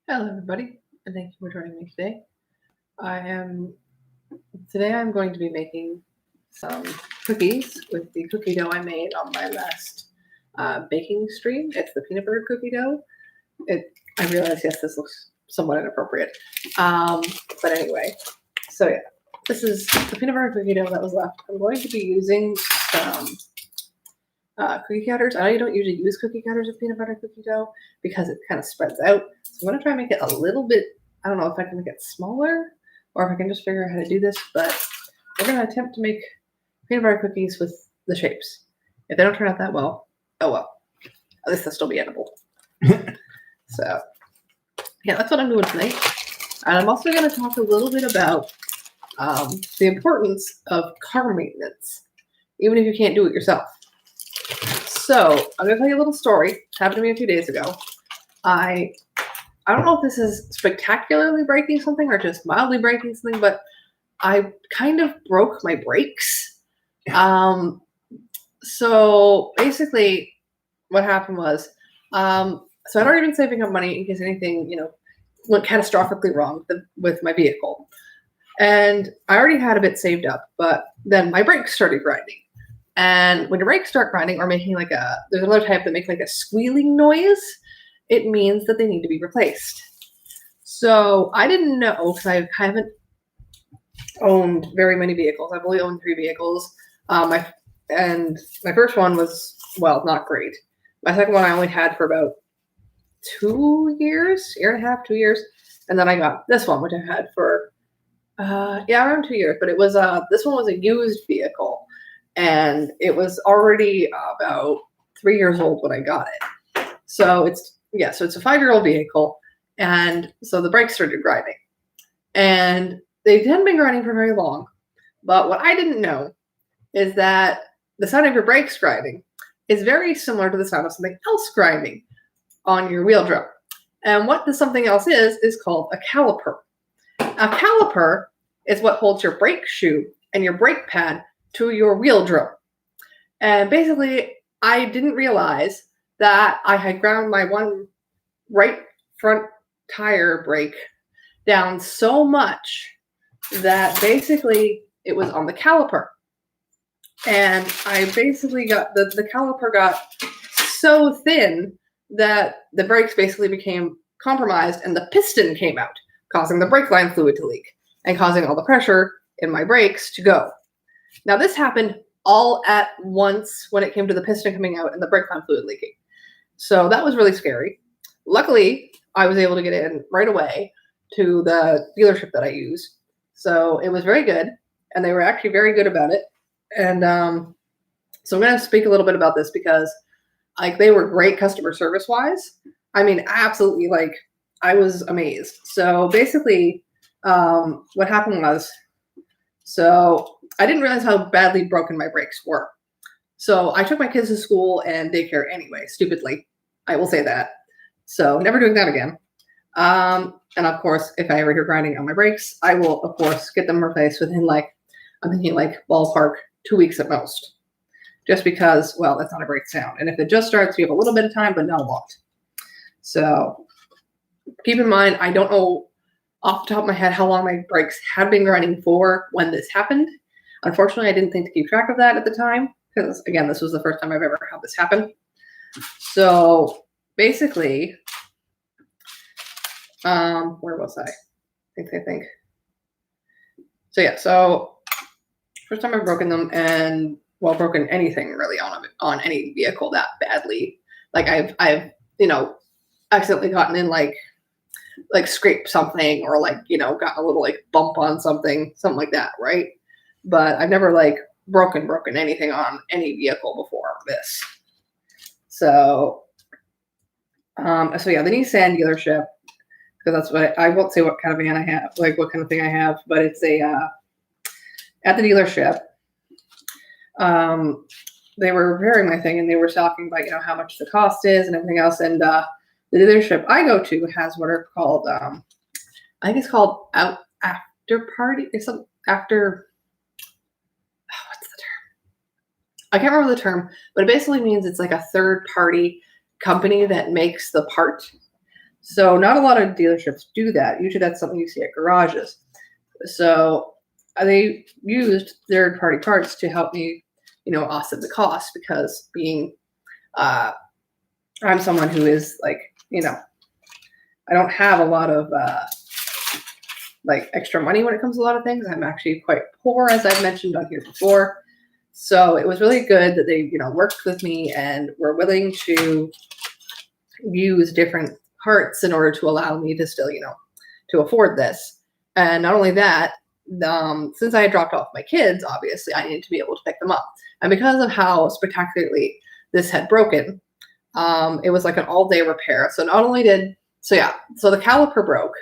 Hello, everybody, and thank you for joining me today. Today I'm going to be making some cookies with the cookie dough I made on my last baking stream. It's the peanut butter cookie dough. I realize, yes, this looks somewhat inappropriate, but anyway. So yeah, this is the peanut butter cookie dough that was left. I'm going to be using some cookie cutters. I know you don't usually use cookie cutters with peanut butter cookie dough because it kind of spreads out. So I'm going to try and make it a little bit, I don't know if I can make it smaller or if I can just figure out how to do this, but we're going to attempt to make peanut butter cookies with the shapes. If they don't turn out that well, oh well. At least they'll still be edible. So yeah, that's what I'm doing tonight. And I'm also going to talk a little bit about the importance of car maintenance, even if you can't do it yourself. So I'm going to tell you a little story. It happened to me a few days ago. I don't know if this is spectacularly breaking something or just mildly breaking something, but I kind of broke my brakes. So basically what happened was, so I'd already been saving up money in case anything, went catastrophically wrong with my vehicle. And I already had a bit saved up, but then my brakes started grinding. And when your brakes start grinding or making there's another type that makes like a squealing noise, it means that they need to be replaced. So I didn't know because I haven't owned very many vehicles. I've only owned 3 vehicles. My first one was, well, not great. My second one I only had for about 2 years, year and a half, 2 years. And then I got this one, which I had for, around 2 years. But it was, this one was a used vehicle. And it was already about 3 years old when I got it. So it's a 5-year-old vehicle. And so the brakes started grinding. And they hadn't been grinding for very long. But what I didn't know is that the sound of your brakes grinding is very similar to the sound of something else grinding on your wheel drum. And what the something else is called a caliper. A caliper is what holds your brake shoe and your brake pad to your wheel drum. And basically, I didn't realize that I had ground my one right front tire brake down so much that basically it was on the caliper. And I basically got, the caliper got so thin that the brakes basically became compromised and the piston came out, causing the brake line fluid to leak and causing all the pressure in my brakes to go. Now, this happened all at once when it came to the piston coming out and the brake line fluid leaking. So that was really scary. Luckily, I was able to get in right away to the dealership that I use. So it was very good, and they were actually very good about it. And so I'm going to speak a little bit about this because they were great customer service-wise. I mean, absolutely, I was amazed. So basically, what happened was, so I didn't realize how badly broken my brakes were. So I took my kids to school and daycare anyway, stupidly. I will say that. So never doing that again. And of course, if I ever hear grinding on my brakes, I will, of course, get them replaced within I'm thinking ballpark 2 weeks at most. Just because, well, that's not a great sound. And if it just starts, you have a little bit of time, but not a lot. So keep in mind, I don't know off the top of my head how long my brakes had been grinding for when this happened. Unfortunately, I didn't think to keep track of that at the time because, again, this was the first time I've ever had this happen. So basically, where was I? I think. So yeah, so first time I've broken them and, well, broken anything really on any vehicle that badly. I've accidentally gotten in scraped something or got a little bump on something like that, right? But I've never broken anything on any vehicle before this. So the Nissan dealership, because that's what I won't say what kind of van I have, what kind of thing I have, but it's at the dealership. They were repairing my thing and they were talking about how much the cost is and everything else. And the dealership I go to has what are called I think it's called after party. It's after. What's the term? I can't remember the term, but it basically means it's a third party company that makes the part So not a lot of dealerships do that. Usually that's something you see at garages. So they used third-party parts to help me, offset the cost, because being I'm someone who is like, I don't have a lot of like extra money when it comes to a lot of things. I'm actually quite poor, as I've mentioned on here before. So it was really good that they, worked with me and were willing to use different parts in order to allow me to still, to afford this. And not only that, since I had dropped off my kids, obviously I needed to be able to pick them up. And because of how spectacularly this had broken, it was like an all-day repair. So not only so the caliper broke,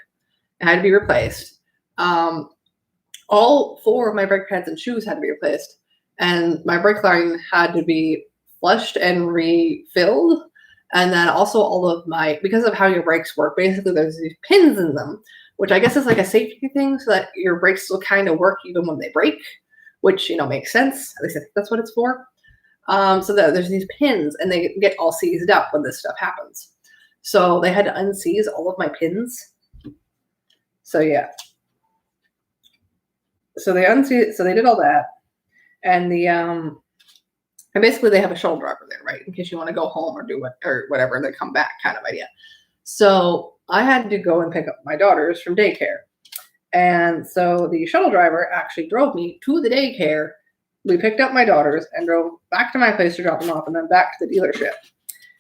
it had to be replaced. All 4 of my brake pads and shoes had to be replaced, and my brake line had to be flushed and refilled. And then also all of because of how your brakes work, basically there's these pins in them, which I guess is like a safety thing, so that your brakes will kind of work even when they break, which, makes sense. At least I think that's what it's for. So that there's these pins, and they get all seized up when this stuff happens. So they had to unseize all of my pins. So yeah. So they did all that. And and basically they have a shuttle driver there, right? In case you want to go home or do whatever, and then come back kind of idea. So I had to go and pick up my daughters from daycare. And so the shuttle driver actually drove me to the daycare. We picked up my daughters and drove back to my place to drop them off, and then back to the dealership.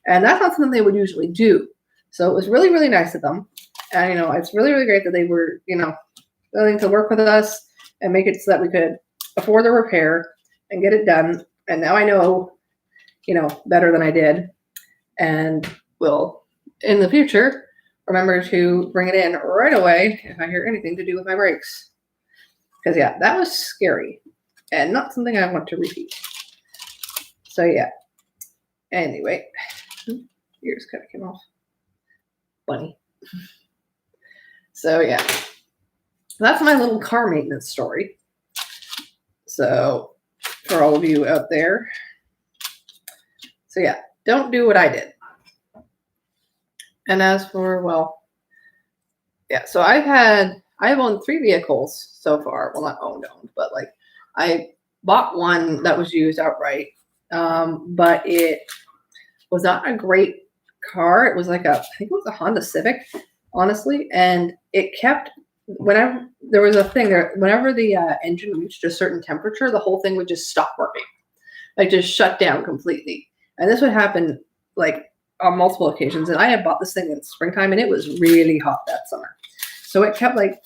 And that's not something they would usually do. So it was really, really nice of them. And, it's really, really great that they were, willing to work with us and make it so that we could afford the repair and get it done. And now I know, better than I did, and will in the future remember to bring it in right away if I hear anything to do with my brakes. Because that was scary and not something I want to repeat. So yeah. Anyway, ears kind of came off. Funny. So yeah. That's my little car maintenance story. So for all of you out there. So yeah, don't do what I did. And as for, so I've owned 3 vehicles so far. Well, not owned, but like I bought one that was used outright. But it was not a great car. It was like I think it was a Honda Civic, honestly. And it kept, whenever there was a thing there, whenever the engine reached a certain temperature, the whole thing would just stop working. Like just shut down completely. And this would happen like on multiple occasions. And I had bought this thing in springtime, and it was really hot that summer. So it kept like,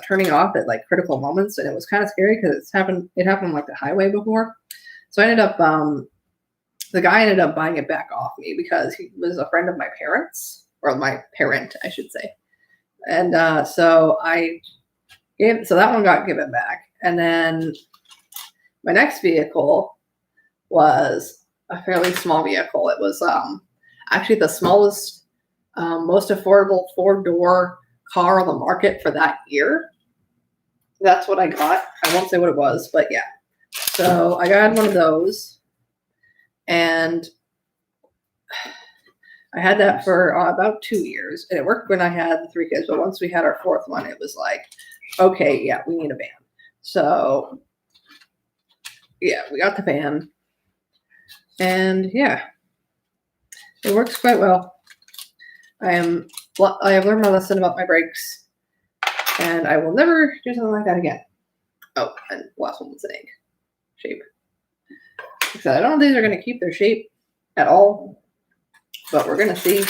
turning off at like critical moments. And it was kind of scary because it happened on like the highway before. So I ended up, the guy ended up buying it back off me because he was a friend of my parents, or my parent, I should say. And so that one got given back. And then my next vehicle was a fairly small vehicle. It was actually the smallest, most affordable 4-door car on the market for that year. That's what I got. I won't say what it was, but yeah. So I got one of those, and I had that for about 2 years, and it worked when I had the 3 kids. But once we had our 4th one, it was like, okay, yeah, we need a van. So yeah, we got the van, and yeah, it works quite well. I have learned my lesson about my brakes, and I will never do something like that again. Oh, and the last one was an egg shape. So I don't know if these are going to keep their shape at all, but we're going to see.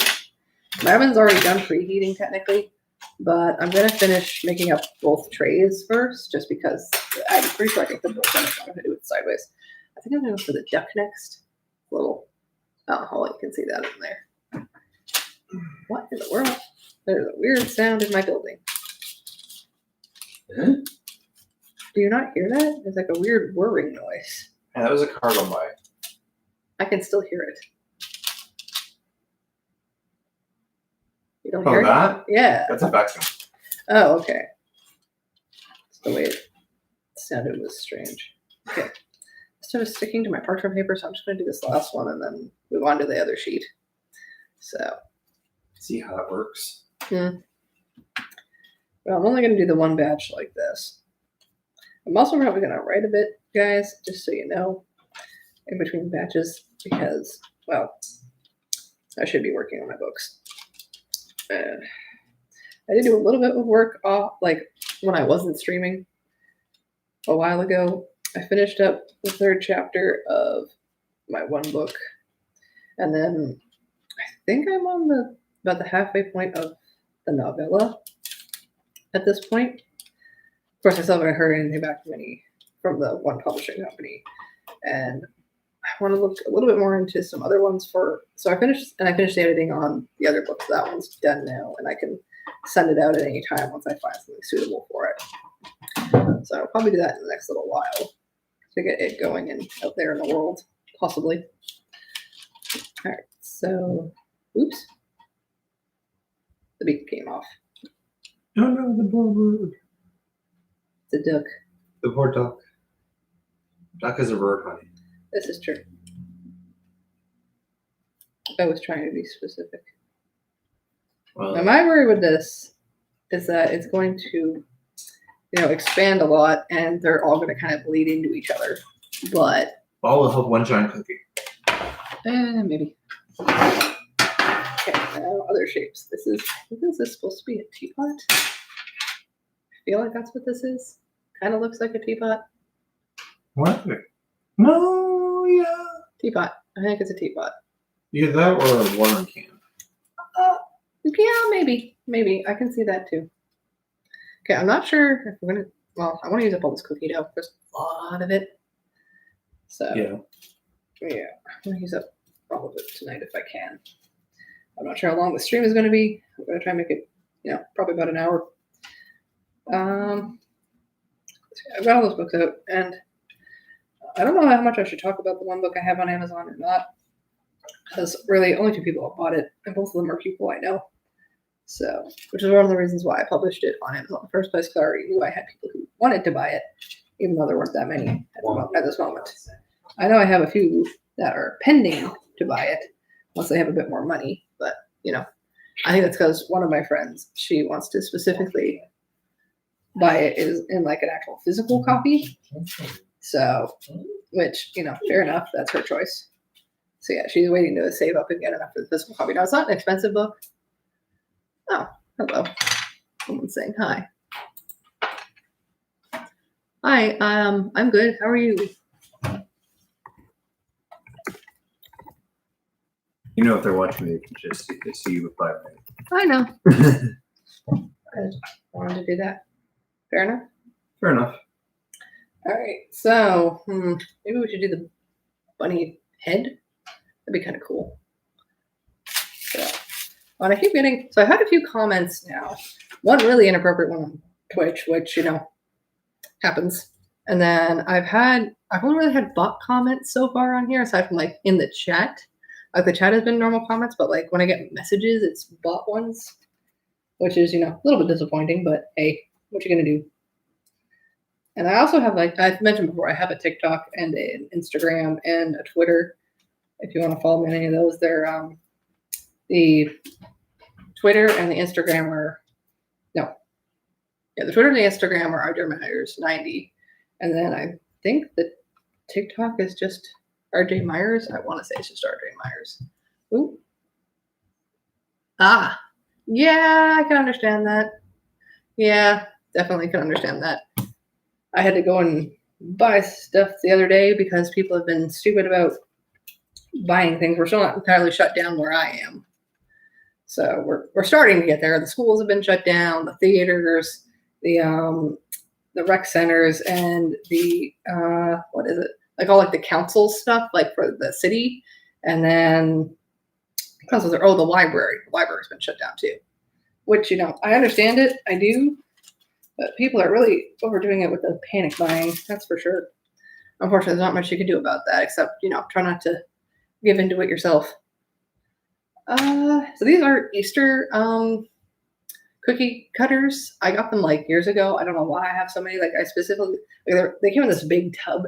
My oven's already done preheating technically, but I'm going to finish making up both trays first, just because I'm pretty sure I can put both in. I'm going to do it sideways. I think I'm going to go for the duck next. Little hole, you can see that in there. What in the world? There's a weird sound in my building. Hmm? Do you not hear that? There's like a weird whirring noise. Yeah, that was a car going by. I can still hear it. You don't hear that? it? Yeah. That's a vacuum. Oh, okay. That's the way it sounded was strange. Okay. Instead of sticking to my parchment paper, so I'm just going to do this last one and then move on to the other sheet. So, See how it works. Well, I'm only going to do the one batch like this. I'm also probably going to write a bit, guys, just so you know, in between batches, because, well, I should be working on my books. I did do a little bit of work off, like when I wasn't streaming a while ago. I finished up the 3rd chapter of my one book, and then I think I'm on about the halfway point of the novella at this point. Of course, I still haven't heard anything back from the one publishing company, and I want to look a little bit more into some other ones so I finished the editing on the other book. That one's done now, and I can send it out at any time once I find something suitable for it. So I'll probably do that in the next little while to get it going and out there in the world, possibly. All right, so, oops. The beak came off. Oh no, the poor bird. It's a duck. The poor duck. Duck is a bird, honey. This is true. I was trying to be specific. Well, now, my worry with this is that it's going to, expand a lot, and they're all going to kind of bleed into each other. But all will help one giant cookie. Maybe. Okay, now other shapes. What is this supposed to be? A teapot? I feel like that's what this is. Kind of looks like a teapot. What? No, yeah. Teapot. I think it's a teapot. Either that or a watering can. Yeah, maybe. Maybe. I can see that too. Okay, I'm not sure if I'm going to... Well, I want to use up all this cookie dough. There's a lot of it. So, yeah. I'm going to use up all of it tonight if I can. I'm not sure how long the stream is going to be. I'm going to try and make it, probably about an hour. I've got all those books out, and I don't know how much I should talk about the one book I have on Amazon or not, because really only 2 people have bought it, and both of them are people I know. So, which is one of the reasons why I published it on Amazon in the first place, because I already knew I had people who wanted to buy it, even though there weren't that many at this moment. I know I have a few that are pending to buy it once they have a bit more money, but, I think that's because one of my friends, she wants to specifically buy it in like an actual physical copy. So, which, fair enough, that's her choice. So yeah, she's waiting to save up and get enough for the physical copy. Now, it's not an expensive book. Oh, hello. Someone's saying hi. Hi, I'm good. How are you? If they're watching, they can just see you with 5 minutes. I know. I just wanted to do that. Fair enough? Fair enough. All right, so maybe we should do the bunny head. That'd be kind of cool. So, and I keep getting, so I've had a few comments now. One really inappropriate one on Twitch, which, happens. And then I've only really had bot comments so far on here, aside from like in the chat. Like the chat has been normal comments, but like when I get messages, it's bot ones, which is, a little bit disappointing, but hey, what you gonna do? And I also have, like I've mentioned before, I have a TikTok and an Instagram and a Twitter. If you want to follow me on any of those, they're the Twitter and the Instagram are the Twitter and the Instagram are RJ Myers 90, and then I think the TikTok is just RJ Myers. I want to say it's just RJ Myers. Ooh. Yeah, I can understand that. Yeah, definitely can understand that. I had to go and buy stuff the other day because people have been stupid about buying things. We're still not entirely shut down where I am. So we're starting to get there. The schools have been shut down, the theaters, the rec centers, and the what is it? Like all like the council stuff, like for the city. And then what else was there? Oh, the library. The library's been shut down too. Which, I understand it. I do. But people are really overdoing it with the panic buying. That's for sure. Unfortunately, there's not much you can do about that except, try not to give into it yourself. So these are Easter cookie cutters. I got them like years ago. I don't know why I have so many. Like I specifically, they came in this big tub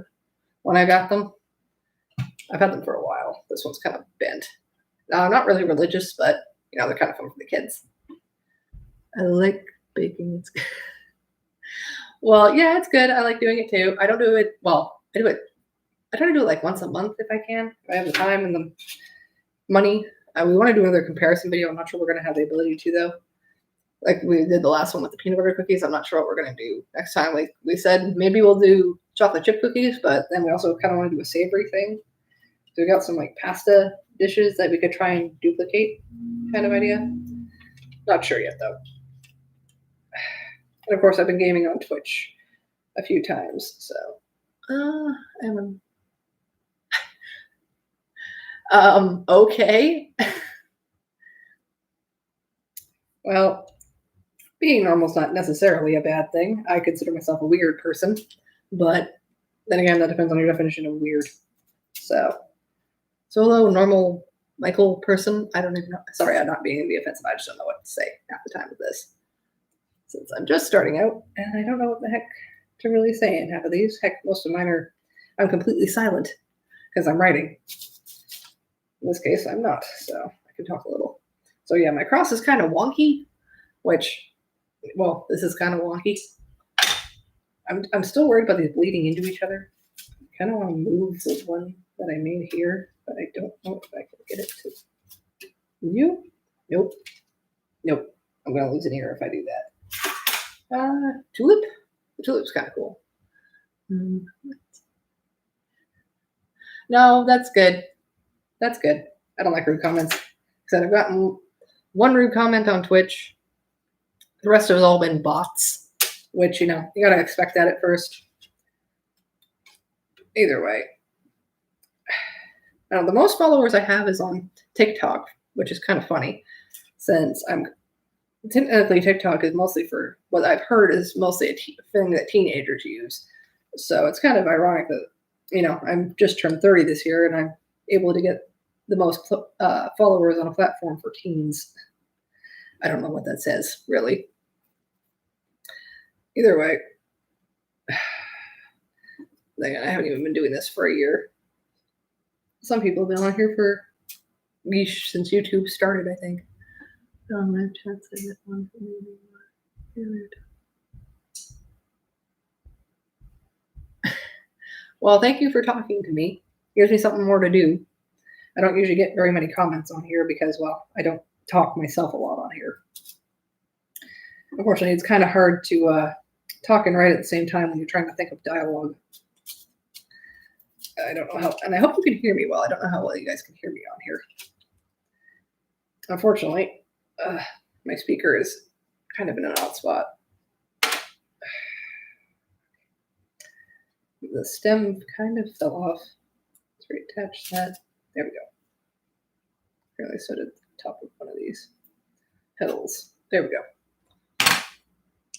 when I got them. I've had them for a while. This one's kind of bent. Not really religious, but they're kind of fun for the kids. I like baking. It's good. Well, yeah, it's good. I like doing it too. I don't do it. Well, I do it. I try to do it like once a month if I can. If I have the time and the money. We want to do another comparison video. I'm not sure we're going to have the ability to though. Like we did the last one with the peanut butter cookies. I'm not sure what we're going to do next time. Like we said, maybe we'll do chocolate chip cookies, but then we also kind of want to do a savory thing. So we got some like pasta dishes that we could try and duplicate kind of idea. Not sure yet though. And of course, I've been gaming on Twitch a few times. So, okay. Well, being normal is not necessarily a bad thing. I consider myself a weird person, but then again, that depends on your definition of weird. So hello, normal Michael person. I don't even know. Sorry, I'm not being offensive. I just don't know what to say at the time of this. Since I'm just starting out, and I don't know what the heck to really say in half of these. Heck, most of mine are, I'm completely silent because I'm writing. In this case, I'm not, so I can talk a little. So yeah, my cross is kind of wonky, which, well, this is kind of wonky. I'm still worried about these bleeding into each other. I kind of want to move the one that I made here, but I don't know if I can get it to you. Nope. I'm going to lose an ear if I do that. Tulip? The tulip's kind of cool. No, that's good. That's good. I don't like rude comments. Because I've gotten one rude comment on Twitch. The rest have all been bots, which, you gotta expect that at first. Either way. Now, the most followers I have is on TikTok, which is kind of funny, since technically TikTok is mostly for what I've heard is mostly a thing that teenagers use. So it's kind of ironic that, I'm just turned 30 this year and I'm able to get the most followers on a platform for teens. I don't know what that says, really. Either way, I haven't even been doing this for a year. Some people have been on here for since YouTube started, I think. My chats, I get one for maybe. Well, thank you for talking to me. Gives me something more to do. I don't usually get very many comments on here because, well, I don't talk myself a lot on here. Unfortunately, it's kind of hard to talk and write at the same time when you're trying to think of dialogue. I don't know how, and I hope you can hear me well. I don't know how well you guys can hear me on here. Unfortunately, my speaker is kind of in an odd spot. The stem kind of fell off. Let's reattach that. There we go. Apparently so did the top of one of these petals. There we go.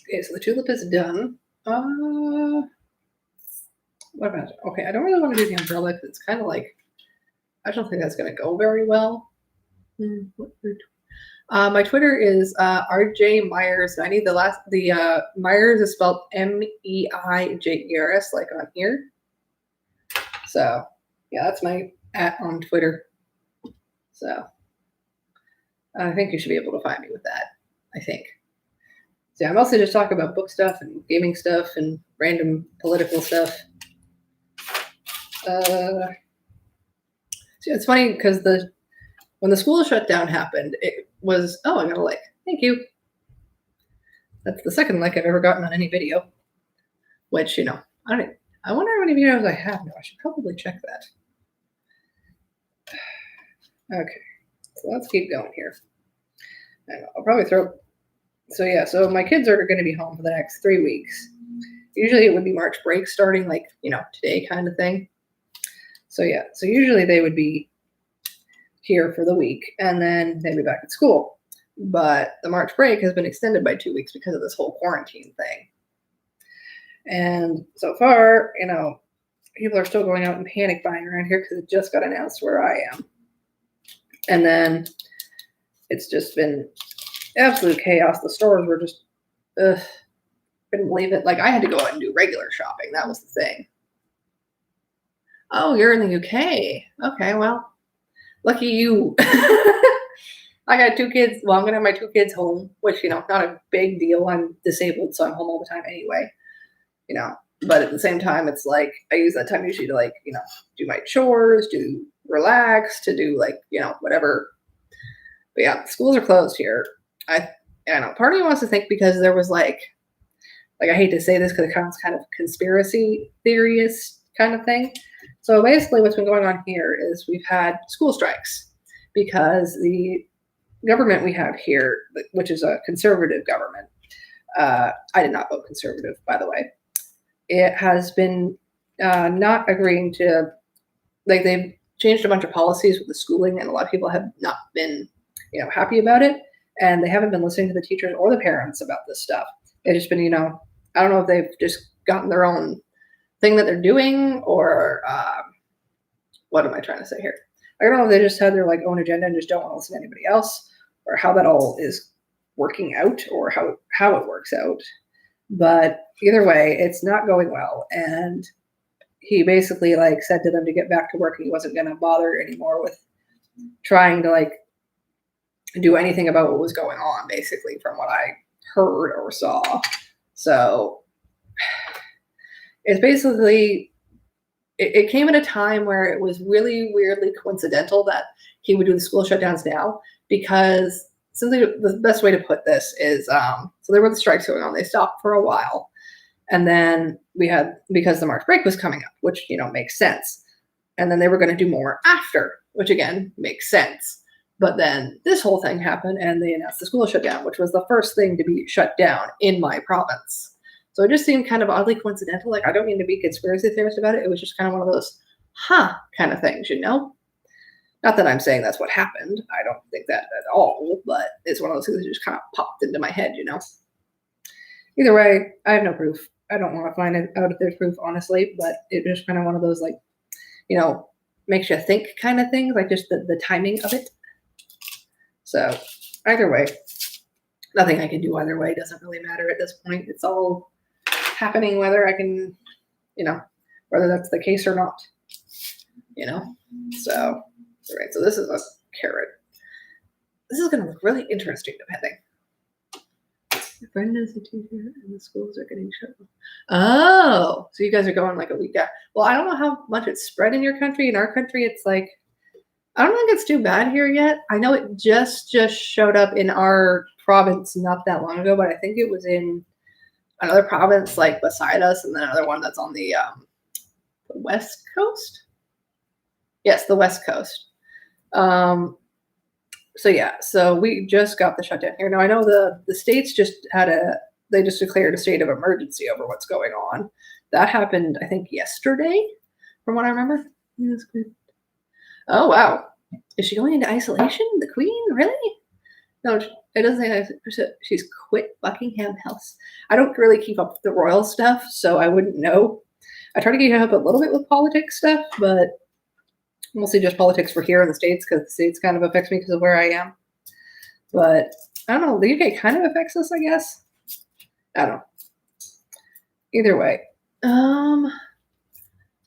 Okay, so the tulip is done. What about it? Okay, I don't really want to do the umbrella because it's kind of like, I don't think that's going to go very well. My Twitter is RJ Myers 90. The Myers is spelled MEIJERS, like on here. So yeah, that's my @ on Twitter. So I think you should be able to find me with that. I think. So I mostly just talk about book stuff and gaming stuff and random political stuff. So it's funny because when the school shutdown happened, it was, oh, I got a like. Thank you. That's the second like I've ever gotten on any video. Which, I wonder how many videos I have now. I should probably check that. Okay, so let's keep going here. And I'll probably so yeah, so my kids are going to be home for the next 3 weeks. Usually it would be March break starting like, today kind of thing. So yeah, so usually they would be here for the week and then they'd be back at school. But the March break has been extended by 2 weeks because of this whole quarantine thing. And so far, people are still going out and panic buying around here because it just got announced where I am. And then it's just been absolute chaos. The stores were just, couldn't believe it. Like I had to go out and do regular shopping. That was the thing. Oh, you're in the UK. Okay, well, lucky you. I got 2 kids. Well, I'm gonna have my 2 kids home, which, not a big deal. I'm disabled, so I'm home all the time anyway, you know. But at the same time, it's like I use that time usually to like, do my chores, to relax, to do like, whatever. But yeah, schools are closed here. I know part of me wants to think because there was like I hate to say this because it sounds kind of conspiracy theorist kind of thing. So basically, what's been going on here is we've had school strikes because the government we have here, which is a conservative government, I did not vote conservative, by the way. It has been not agreeing to, like, they've changed a bunch of policies with the schooling, and a lot of people have not been, happy about it, and they haven't been listening to the teachers or the parents about this stuff. They've just been, I don't know if they've just gotten their own thing that they're doing, or what am I trying to say here? I don't know if they just had their like own agenda and just don't want to listen to anybody else, or how that all is working out, or how it works out. But either way, it's not going well. And he basically like said to them to get back to work. He wasn't going to bother anymore with trying to like do anything about what was going on, basically, from what I heard or saw. So it's basically, it came at a time where it was really weirdly coincidental that he would do the school shutdowns now, because simply the best way to put this is, so there were the strikes going on. They stopped for a while. And then we had, because the March break was coming up, which, makes sense. And then they were going to do more after, which again, makes sense. But then this whole thing happened and they announced the school shutdown, which was the first thing to be shut down in my province. So it just seemed kind of oddly coincidental. Like, I don't mean to be conspiracy theorist about it. It was just kind of one of those, kind of things, Not that I'm saying that's what happened. I don't think that at all, but it's one of those things that just kind of popped into my head, Either way, I have no proof. I don't want to find out if there's proof, honestly, but it's just kind of one of those, like, makes you think kind of things, like just the timing of it. So either way, nothing I can do either way. Doesn't really matter at this point. It's all happening whether I can, whether that's the case or not, So, all right, so this is a carrot. This is going to look really interesting, depending. Brenda's a teacher and the schools are getting shut. Oh, so you guys are going like a week out. Well, I don't know how much it's spread in your country. In our country, it's like, I don't think it's too bad here yet. I know it just showed up in our province not that long ago, but I think it was in another province like beside us, and then another one that's on the West Coast. Yes, the West Coast. So yeah, so we just got the shutdown here. Now I know the states just they just declared a state of emergency over what's going on. That happened, I think, yesterday, from what I remember. That's good. Oh wow, is she going into isolation? The Queen, really? No, it doesn't say she's quit Buckingham House. I don't really keep up with the royal stuff, so I wouldn't know. I try to keep up a little bit with politics stuff, but mostly just politics for here in the States, because the States kind of affects me because of where I am. But I don't know, the UK kind of affects us, I guess. I don't know. Either way.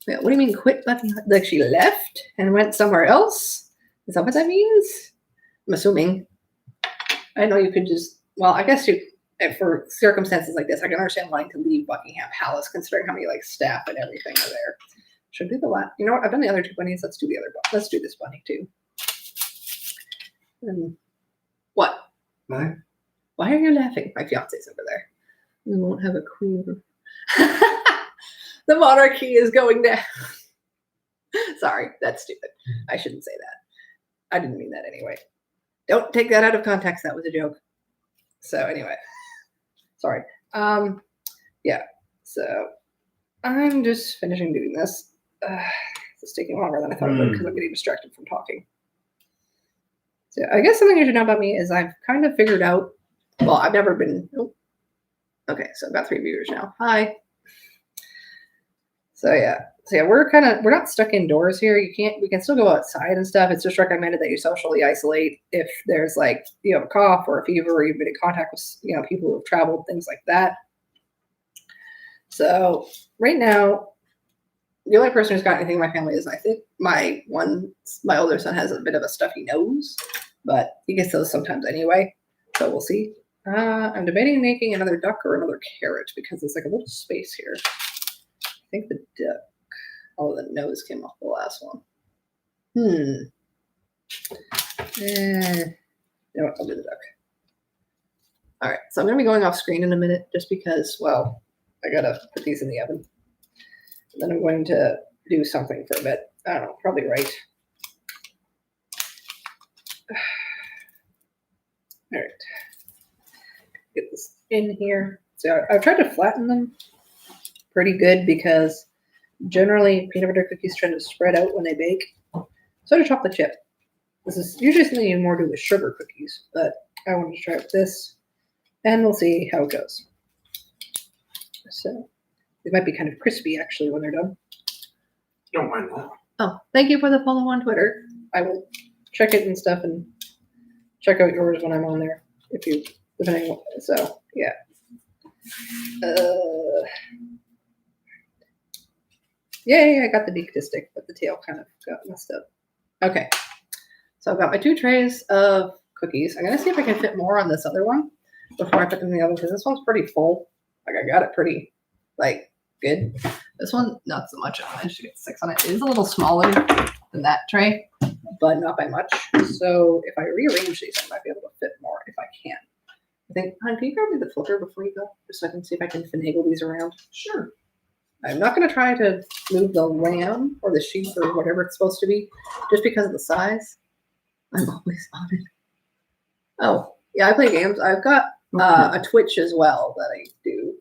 Yeah, what do you mean quit Buckingham? Like she left and went somewhere else? Is that what that means? I'm assuming. I know you could just, well, I guess for circumstances like this, I can understand wanting to leave Buckingham Palace, considering how many like staff and everything are there. Should do the last. You know what? I've done the other 2 bunnies. Let's do the other one. Let's do this bunny too. And what? Why? Why are you laughing? My fiance's over there. We won't have a queen. The monarchy is going down. Sorry, that's stupid. I shouldn't say that. I didn't mean that anyway. Don't take that out of context. That was a joke. So anyway, sorry. Yeah. So I'm just finishing doing this. It's taking longer than I thought it would because I'm getting distracted from talking. So I guess something you should know about me is I've kind of figured out. Well, I've never been. Oh, okay, so I've got 3 viewers now. Hi. So yeah, we're not stuck indoors here. We can still go outside and stuff. It's just recommended that you socially isolate if there's like you have a cough or a fever or you've been in contact with people who have traveled, things like that. So right now, the only person who's got anything in my family is I think my older son has a bit of a stuffy nose. but he gets those sometimes anyway. So we'll see. I'm debating making another duck or another carrot because there's like a little space here. I think the duck. Oh, the nose came off the last one. No, I'll do the duck. All right, so I'm going to be going off screen in a minute just because, well, I got to put these in the oven. And then I'm going to do something for a bit. I don't know, probably write. All right. Get this in here. So I've tried to flatten them pretty good because generally peanut butter cookies tend to spread out when they bake. So do chocolate chip. This is usually something you more do with sugar cookies, but I wanted to try it with this, and we'll see how it goes. So it might be kind of crispy actually when they're done. Don't mind that. Oh, thank you for the follow on Twitter. I will check it and stuff and check out yours when I'm on there if you depending on so yeah. Yay, I got the beak to stick, but the tail kind of got messed up. Okay. So I've got my 2 trays of cookies. I'm gonna see if I can fit more on this other one before I put them in the oven because this one's pretty full. Like I got it pretty like good. This one, not so much. I managed to get 6 on it. It is a little smaller than that tray, but not by much. So if I rearrange these, I might be able to fit more if I can. I think, hon, can you grab me the flipper before you go? Just so I can see if I can finagle these around. Sure. I'm not going to try to move the lamb or the sheep or whatever it's supposed to be just because of the size. I'm always on it. Oh, yeah, I play games. I've got a Twitch as well that I do.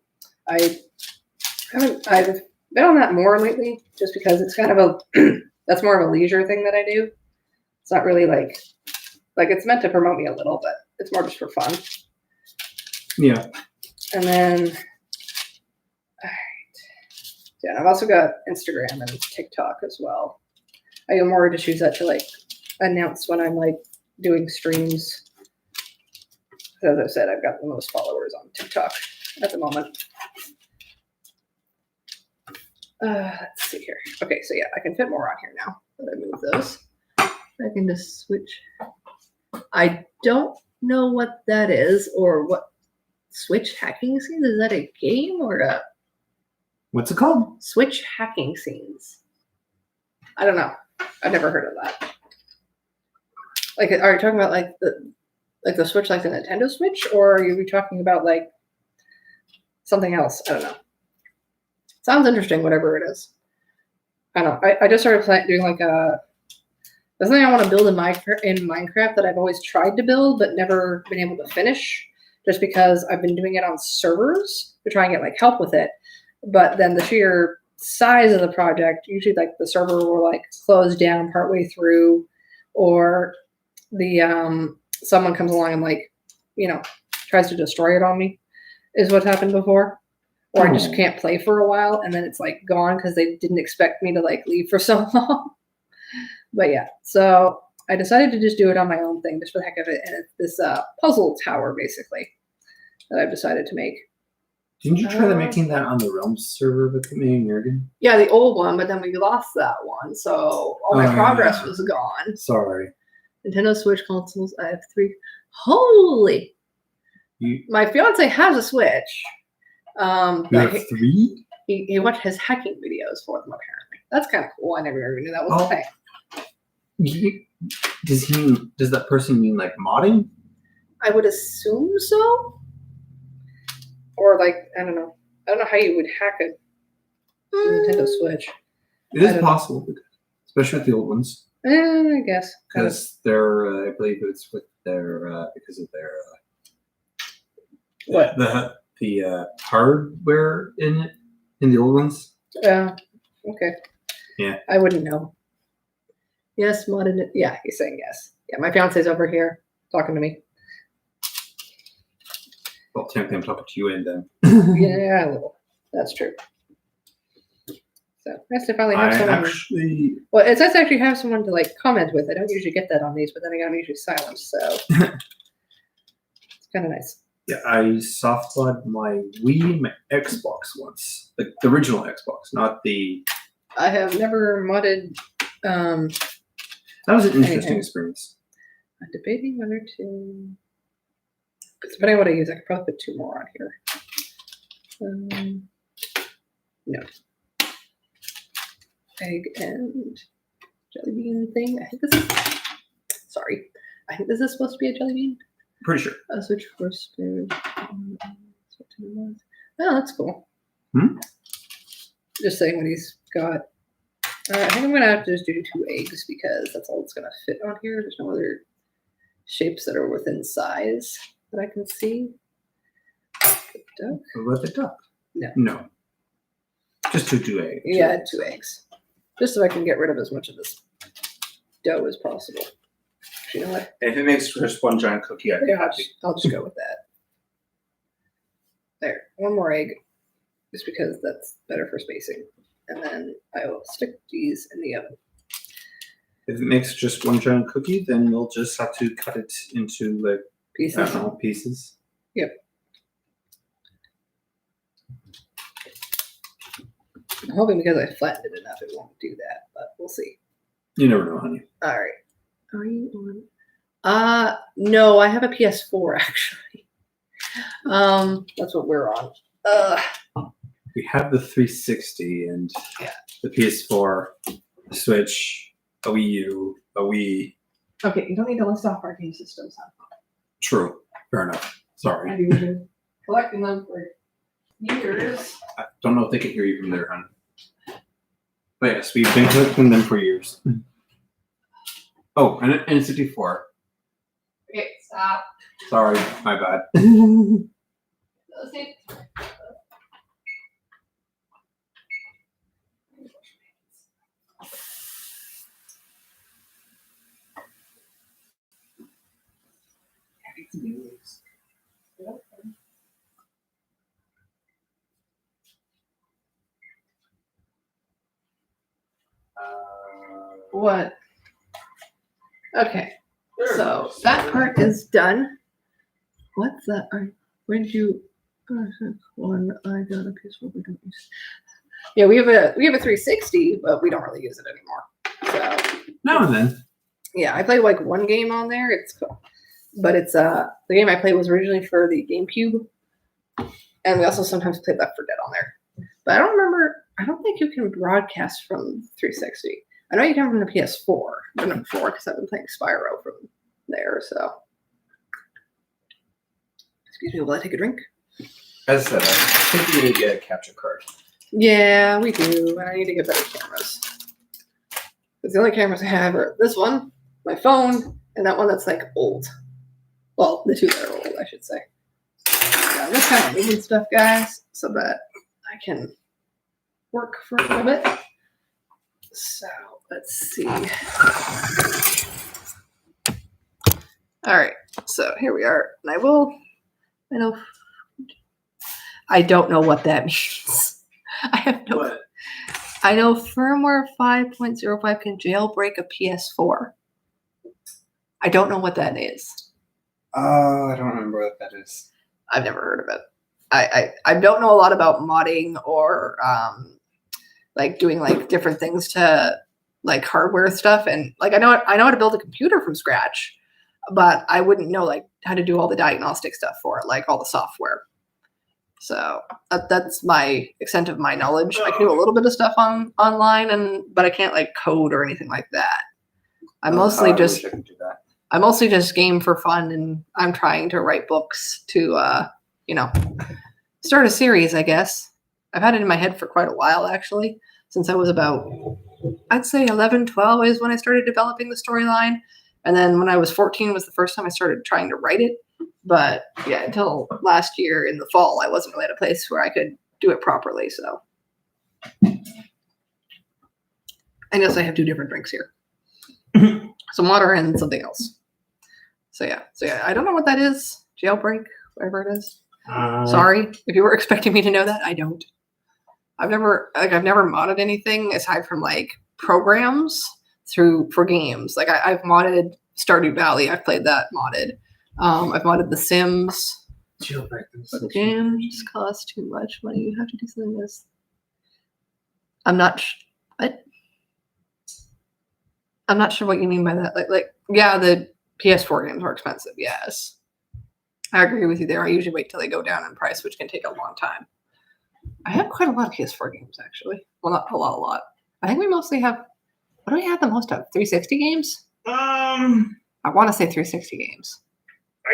I've been on that more lately just because it's kind of a, that's more of a leisure thing that I do. It's not really like it's meant to promote me a little, but it's more just for fun. Yeah. And then, all right. Yeah, I've also got Instagram and TikTok as well. I more just use that to like announce when I'm like doing streams. As I said, I've got the most followers on TikTok at the moment. Let's see here. Okay, so yeah, I can fit more on here now that I move those. I can just switch. I don't know what that is or what Switch hacking scenes. Is that a game or a What's it called? Switch hacking scenes? I don't know. I've never heard of that. Like, are you talking about like the Switch, like the Nintendo Switch, or are you talking about like something else? I don't know. Sounds interesting, whatever it is. I don't know. I just started doing like there's something I want to build in Minecraft that I've always tried to build but never been able to finish just because I've been doing it on servers to try and get like help with it. But then the sheer size of the project, usually like the server will like close down partway through, or the someone comes along and like, tries to destroy it on me, is what's happened before. Or I just can't play for a while and then it's like gone because they didn't expect me to like leave for so long. But yeah, so I decided to just do it on my own thing just for the heck of it. And it's this puzzle tower basically that I've decided to make. Didn't you try making that on the Realms server with me and Jurgen? Yeah, the old one, but then we lost that one. So all my progress was gone. Sorry. Nintendo Switch consoles, I have 3. Holy! My fiance has a Switch. You have 3? He watched his hacking videos for them, apparently. That's kind of cool. I never knew that was a thing. Does that person mean like modding? I would assume so. Or like, I don't know. I don't know how you would hack a Nintendo Switch. It is possible, especially with the old ones. I guess. Because they're, I believe it's with their, because of their, what? The hardware in it, in the old ones. Yeah. Okay. Yeah. I wouldn't know. Yes, modded it. Yeah, he's saying yes. Yeah, my fiance's over here talking to me. Well, technically I'm talking to you and them. Yeah, a little. That's true. So nice to finally have someone. Well, it's nice to actually have someone to like comment with. I don't usually get that on these, but then again, I'm usually silent, so it's kind of nice. Yeah, I soft logged my Wii and my Xbox once, like the original Xbox, not the. I have never modded. That was an interesting experience. I'm debating whether to. Because depending on what I use, I could probably put 2 more on here. No. Egg and jelly bean thing. I think this is. Sorry. I think this is supposed to be a jelly bean. Pretty sure. Switch for spoon. Oh, that's cool. Just saying what he's got. I think I'm gonna have to just do 2 eggs because that's all that's gonna fit on here. There's no other shapes that are within size that I can see. Duck? What about the duck? No. No. Just 2 eggs. Yeah, 2 eggs. Just so I can get rid of as much of this dough as possible. You know what? And if it makes just 1 giant cookie, I'd be Yeah, happy. I'll just go with that. There, 1 more egg, just because that's better for spacing. And then I will stick these in the oven. If it makes just 1 giant cookie, then you'll just have to cut it into like Pieces. small pieces. Yep. I'm hoping because I flattened it enough, it won't do that, but we'll see. You never know, honey. All right. Are you on? No, I have a PS4 actually. That's what we're on. We have the 360 and Yeah. the PS4, the Switch, a Wii U, a Wii. Okay, you don't need to list off our game systems. Huh? True. Fair enough. Sorry. I've been collecting them for years. I don't know if they can hear you from there, hon. But yes, we've been collecting them for years. Oh, and N64. Okay, stop. Sorry, my bad. Okay. What? Okay, so that part is done. What's that? When did you? One I got a PS4. We don't use. Yeah, we have a 360, but we don't really use it anymore. So Now and then. yeah, I played like 1 game on there. It's cool. But it's the game I played was originally for the GameCube, and we also sometimes played Left 4 Dead on there. But I don't remember. I don't think you can broadcast from 360. I know you can from the PS4, but not 4 because I've been playing Spyro from there. So, excuse me, will I take a drink? As I said, I think we need to get a capture card. Yeah, we do, and I need to get better cameras. Because the only cameras I have are this one, my phone, and that one that's like old. Well, the 2 that are old, I should say. Yeah, this kind of moving stuff, guys, so that I can work for a little bit. So let's see. All right, so here we are, and I don't know what that means. I have no. What? I know firmware 5.05 can jailbreak a PS4. I don't know what that is. Oh, I don't remember what that is. I've never heard of it. I don't know a lot about modding or like doing like different things to like hardware stuff, and like I know how to build a computer from scratch, but I wouldn't know like how to do all the diagnostic stuff for it, like all the software. So that's my extent of my knowledge. I can do a little bit of stuff online, but I can't like code or anything like that. I'm mostly I wish I could do that. I mostly just game for fun, and I'm trying to write books to, start a series, I guess. I've had it in my head for quite a while, actually, since I was about, I'd say 11, 12 is when I started developing the storyline. And then when I was 14 was the first time I started trying to write it. But yeah, until last year in the fall, I wasn't really at a place where I could do it properly. So I guess I have 2 different drinks here. Some water and something else. So yeah, I don't know what that is. Jailbreak, whatever it is. Sorry if you were expecting me to know that. I don't. I've never modded anything aside from like programs for games. Like I've modded Stardew Valley. I've played that modded. I've modded The Sims. Jailbreak. But the games cost too much money. You have to do something this. I'm not sure what you mean by that. Like yeah, the PS4 games are expensive. Yes, I agree with you there. I usually wait till they go down in price, which can take a long time. I have quite a lot of PS4 games actually. Well, not a lot. I think we mostly have. What do we have the most of? 360 games? I want to say 360 games.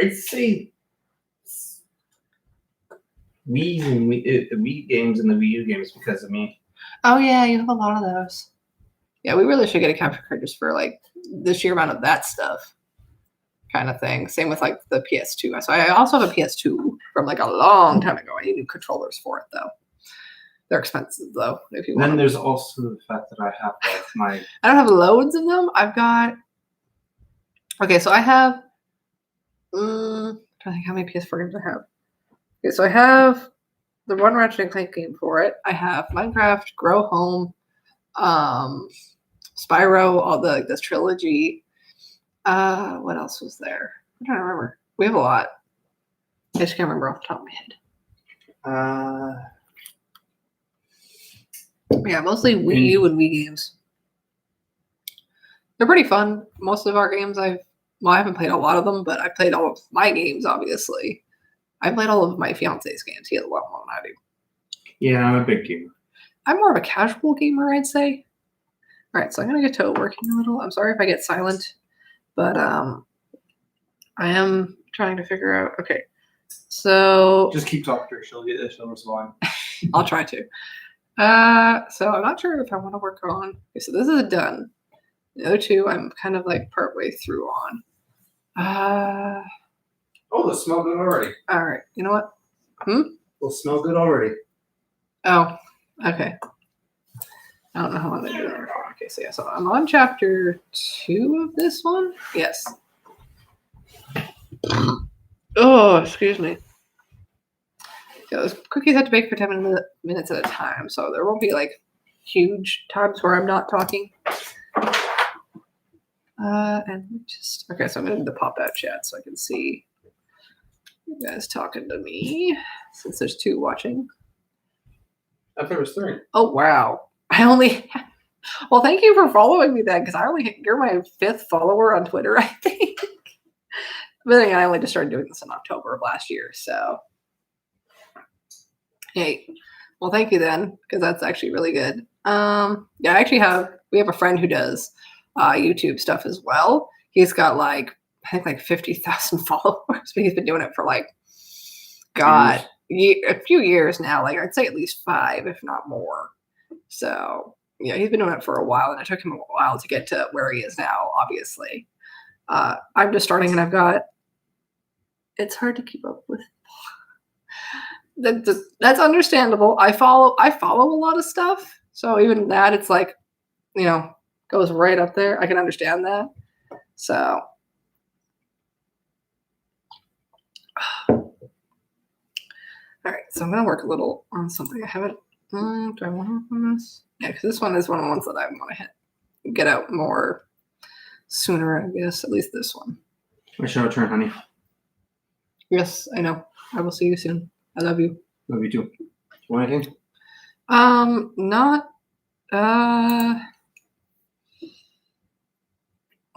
I'd say Wii and the Wii games and the Wii U games because of me. Oh yeah, you have a lot of those. Yeah, we really should get a capture card just for like the sheer amount of that stuff, kind of thing. Same with like the PS2. So I also have a PS2 from like a long time ago. I need new controllers for it though. They're expensive though. If you want. Then there's also the fact that I have like my. I don't have loads of them. I've got. Okay, so I have. I'm trying to think how many PS4 games I have. Okay, so I have the one Ratchet and Clank game for it. I have Minecraft, Grow Home, Spyro, all the trilogy. What else was there? I'm trying to remember. We have a lot. I just can't remember off the top of my head. Yeah, mostly Wii U and Wii games. They're pretty fun. Most of our games I haven't played a lot of them, but I played all of my games, obviously. I played all of my fiance's games. He has a lot more than I do. Yeah, I'm a big gamer. I'm more of a casual gamer, I'd say. All right, so I'm going to get to working a little. I'm sorry if I get silent, but I am trying to figure out. Okay, so Just keep talking to her. She'll respond. I'll try to. So I'm not sure if I want to work on. Okay, so this is done. The O2, I'm kind of like partway through on. Oh, they'll smell good already. All right, you know what? They'll smell good already. Oh, okay. I don't know how long they're doing it for. Okay, so yeah, so I'm on chapter 2 of this one. Yes. Oh, excuse me. Yeah, those cookies have to bake for 10 minutes at a time, so there won't be like huge times where I'm not talking. And just okay, so I'm in the pop-out chat so I can see you guys talking to me since there's 2 watching. I thought there was 3. Oh wow. Well, thank you for following me then, because you're my 5th follower on Twitter, I think. But then again, I only just started doing this in October of last year, so hey. Well, thank you then, because that's actually really good. Yeah, we have a friend who does YouTube stuff as well. He's got I think 50,000 followers, but he's been doing it for a few years now. Like I'd say at least 5, if not more. So yeah, he's been doing it for a while, and it took him a while to get to where he is now. Obviously, I'm just starting, and it's hard to keep up with. That's understandable. I follow a lot of stuff, so even that, it's like, goes right up there. I can understand that. So, all right. So I'm gonna work a little on something. I haven't. Do I want to work on this? Yeah, because this one is one of the ones that I want to get out more sooner. I guess at least this one. I shall return, honey. Yes, I know. I will see you soon. I love you. Love you too. You want anything? Not.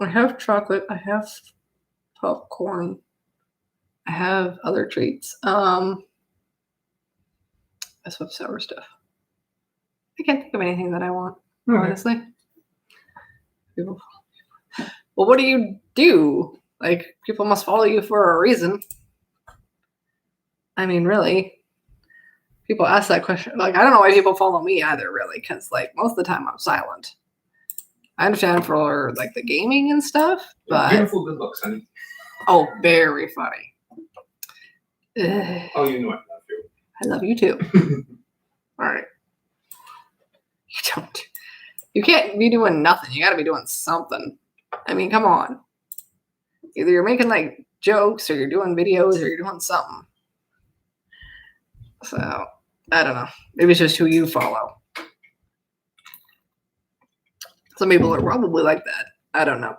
I have chocolate. I have popcorn. I have other treats. I have sour stuff. I can't think of anything that I want, honestly. Well, what do you do? Like, people must follow you for a reason. I mean, really. People ask that question. Like, I don't know why people follow me either, really, because, like, most of the time I'm silent. I understand for, like, the gaming and stuff, but... Beautiful good looks, honey. Oh, very funny. Oh, you know I love you. I love you, too. All right. You can't be doing nothing. You got to be doing something. I mean, come on. Either you're making, like, jokes, or you're doing videos, or you're doing something. So, I don't know. Maybe it's just who you follow. Some people are probably like that. I don't know.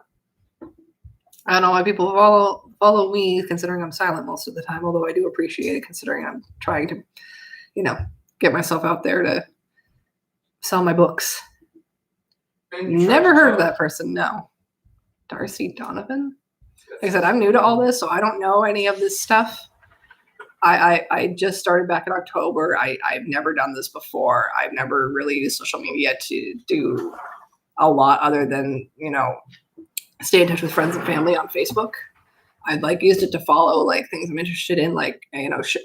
I don't know why people follow me, considering I'm silent most of the time, although I do appreciate it, considering I'm trying to, get myself out there to sell my books. Never heard of that person, no. Darcy Donovan? Like I said, I'm new to all this, so I don't know any of this stuff. I just started back in October. I've never done this before. I've never really used social media to do a lot other than, stay in touch with friends and family on Facebook. I'd used it to follow things I'm interested in,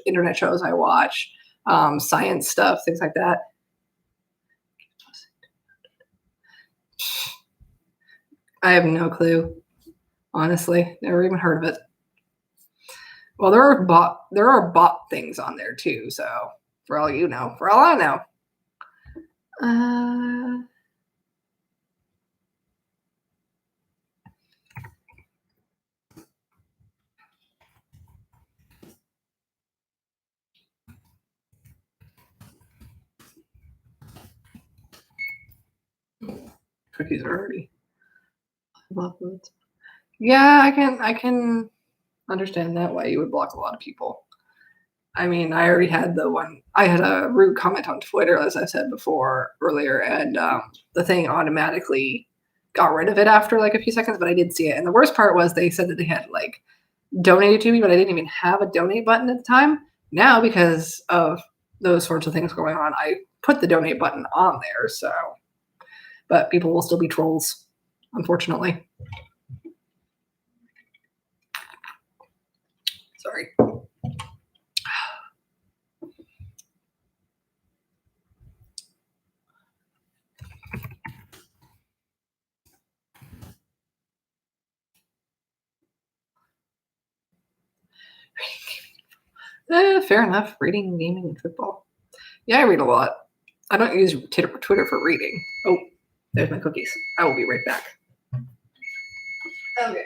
internet shows I watch, science stuff, things like that. I have no clue. Honestly, never even heard of it. Well, there are bot things on there too. So for all you know, for all I know, cookies are already uploads. Yeah, I can understand that why you would block a lot of people. I mean, I already had I had a rude comment on Twitter, as I said earlier, and the thing automatically got rid of it after a few seconds, but I did see it. And the worst part was they said that they had donated to me, but I didn't even have a donate button at the time. Now, because of those sorts of things going on, I put the donate button on there. So, but people will still be trolls, unfortunately. Sorry. Fair enough. Reading, gaming, and football. Yeah, I read a lot. I don't use Twitter for reading. Oh, there's my cookies. I will be right back. Okay.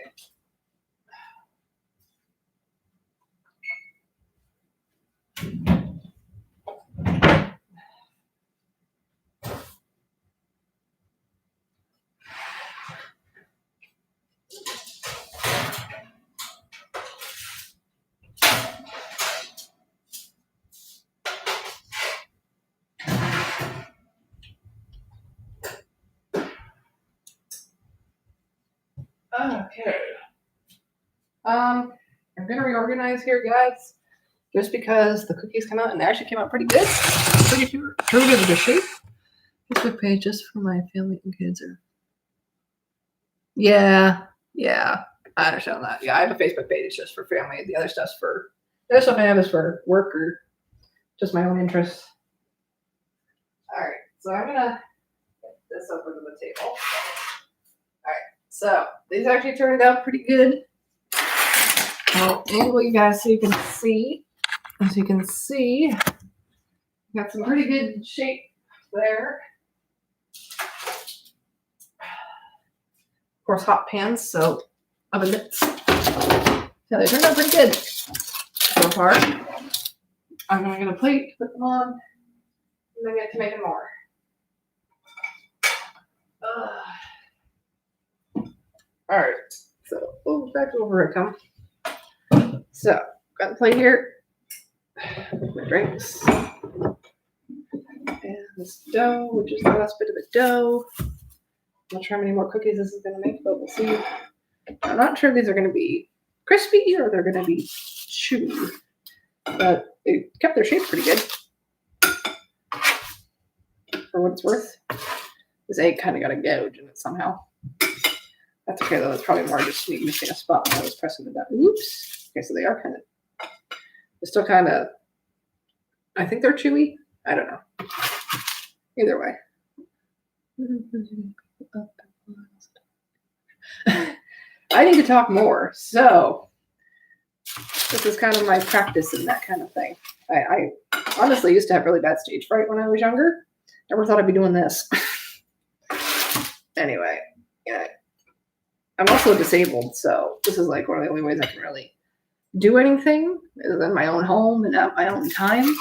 Okay. I'm gonna reorganize here, guys, just because the cookies come out and they actually came out pretty good. Pretty good shape. Facebook page just for my family and kids are. Yeah, I understand that. Yeah, I have a Facebook page. It's just for family. The other stuff I have is for work or just my own interests. All right, so I'm gonna get this over to the table. All right, so these actually turned out pretty good. I'll angle you guys so you can see. As you can see, got some pretty good shape there. Of course, hot pans, so oven mitts. So they turned out pretty good so far. I'm gonna get a plate, put them on, and then get to making more. All right, so back over I come. So got the plate here. My drinks. And this dough, which is the last bit of the dough. I'm not sure how many more cookies this is going to make, but we'll see. I'm not sure if these are going to be crispy or they're going to be chewy, but they kept their shape pretty good for what it's worth. This egg kind of got a gouge in it somehow. That's okay though. It's probably more just me missing a spot when I was pressing it down. Oops. Okay, so they are kind of. They're still kind of. I think they're chewy. I don't know. Either way. I need to talk more. So this is kind of my practice in that kind of thing. I honestly used to have really bad stage fright when I was younger. Never thought I'd be doing this. Anyway, yeah. I'm also disabled, so this is like one of the only ways I can really do anything is in my own home and at my own time.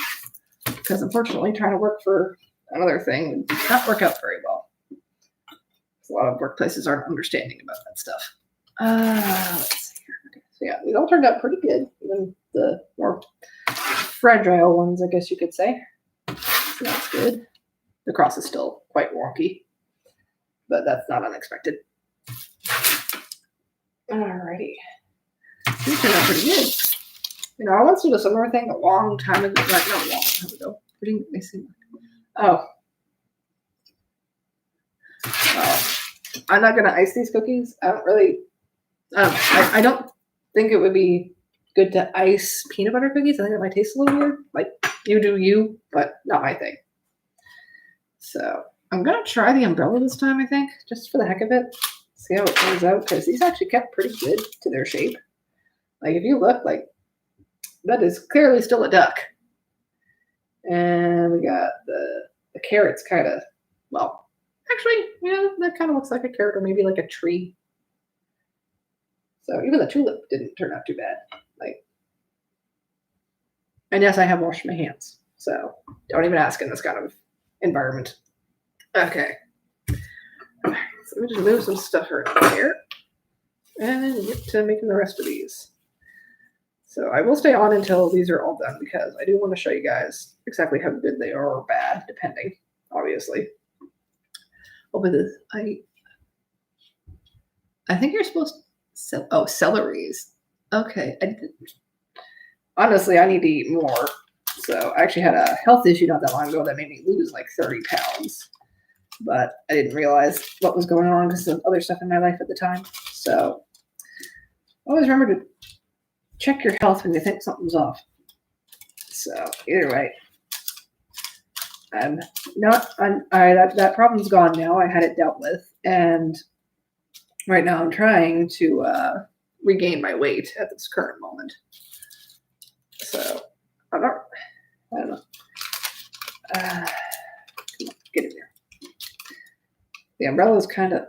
Because unfortunately, trying to work for another thing did not work out very well. A lot of workplaces aren't understanding about that stuff. Let's see here. Okay. So yeah, these all turned out pretty good. Even the more fragile ones, I guess you could say. So that's good. The cross is still quite wonky, but that's not unexpected. Alrighty. These turned out pretty good. You know, I once did a similar thing a long time ago. Like, not a long time ago. What do you seem like? Oh. I'm not going to ice these cookies. I don't really, I don't think it would be good to ice peanut butter cookies. I think it might taste a little weird. Like, you do you, but not my thing. So I'm going to try the umbrella this time, I think, just for the heck of it. See how it turns out, because these actually kept pretty good to their shape. Like, if you look, like, that is clearly still a duck. And we got the carrots kind of, well, actually, yeah, that kind of looks like a carrot or maybe like a tree. So even the tulip didn't turn out too bad. Like, and yes, I have washed my hands. So don't even ask in this kind of environment. Okay. So let me just move some stuff right here and get to making the rest of these. So I will stay on until these are all done because I do want to show you guys exactly how good they are or bad, depending, obviously. Over this, I think you're supposed to celeries. Okay. Honestly, I need to eat more. So I actually had a health issue not that long ago that made me lose like 30 pounds. But I didn't realize what was going on because of other stuff in my life at the time. So always remember to check your health when you think something's off. So either way, that problem's gone now. I had it dealt with, and right now I'm trying to regain my weight at this current moment. So I don't know. Come on, get in there. The umbrella is kind of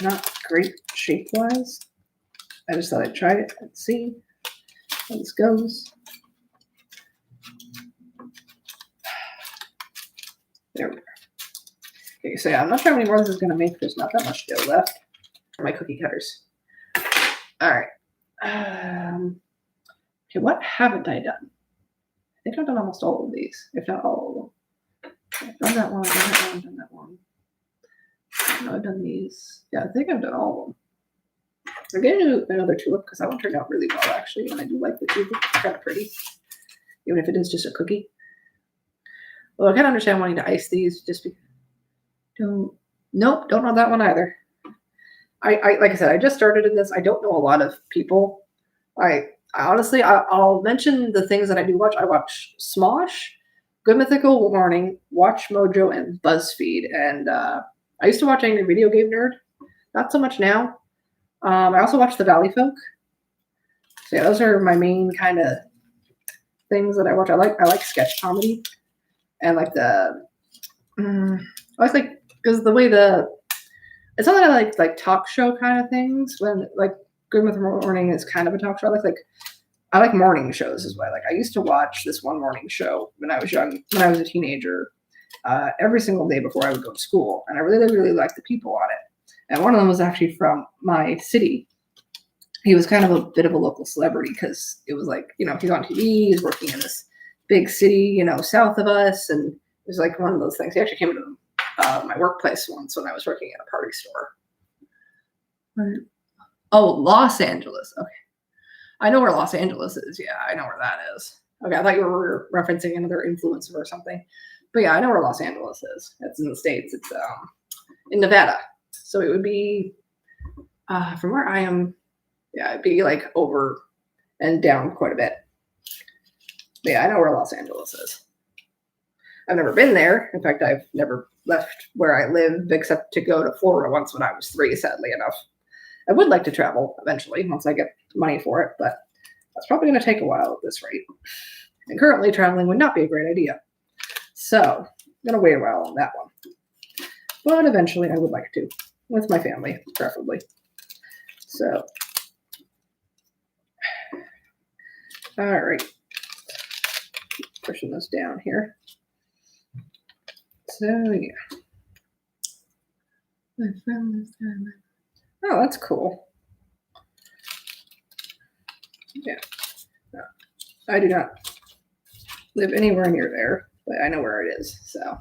not great shape-wise. I just thought I'd try it and see how this goes. There we go. Okay, so yeah, I'm not sure how many more this is going to make. There's not that much dough left for my cookie cutters. All right. Okay, what haven't I done? I think I've done almost all of these, if not all of them. I've done that one, I've done that one, I've done that one. No, I've done these. Yeah, I think I've done all of them. I'm going to do another tulip because that one turned out really well, actually, and I do like the tulip. It's kind of pretty, even if it is just a cookie. Well, I kind of understand wanting to ice these just because. Nope, don't know that one either. I like I said, I just started in this. I don't know a lot of people. I honestly, I'll mention the things that I do watch. I watch Smosh, Good Mythical Morning, Watch Mojo, and BuzzFeed. And I used to watch Angry Video Game Nerd. Not so much now. I also watch The Valley Folk. So yeah, those are my main kind of things that I watch. I like sketch comedy, and like the I always like because the way it's not that I like talk show kind of things. When like Good Mythical Morning is kind of a talk show. I like morning shows as well. Like I used to watch this one morning show when I was young, when I was a teenager, every single day before I would go to school, and I really, really liked the people on it. And one of them was actually from my city. He was kind of a bit of a local celebrity because it was like, you know, he's on TV, he's working in this big city, you know, south of us, and it was like one of those things. He actually came to my workplace once when I was working at a party store. Oh, Los Angeles. Okay. I know where Los Angeles is. Yeah, I know where that is. Okay, I thought you were referencing another influencer or something. But yeah, I know where Los Angeles is. It's in the States. It's in Nevada. So it would be from where I am, yeah, it'd be like over and down quite a bit. But yeah, I know where Los Angeles is. I've never been there. In fact, I've never left where I live except to go to Florida once when I was 3, sadly enough. I would like to travel eventually once I get money for it, but that's probably going to take a while at this rate. And currently traveling would not be a great idea. So I'm going to wait a while on that one. But eventually I would like to, with my family, preferably. So, all right. Keep pushing this down here. So, yeah. My friend is there. Oh, that's cool. Yeah. No, I do not live anywhere near there, but I know where it is. So,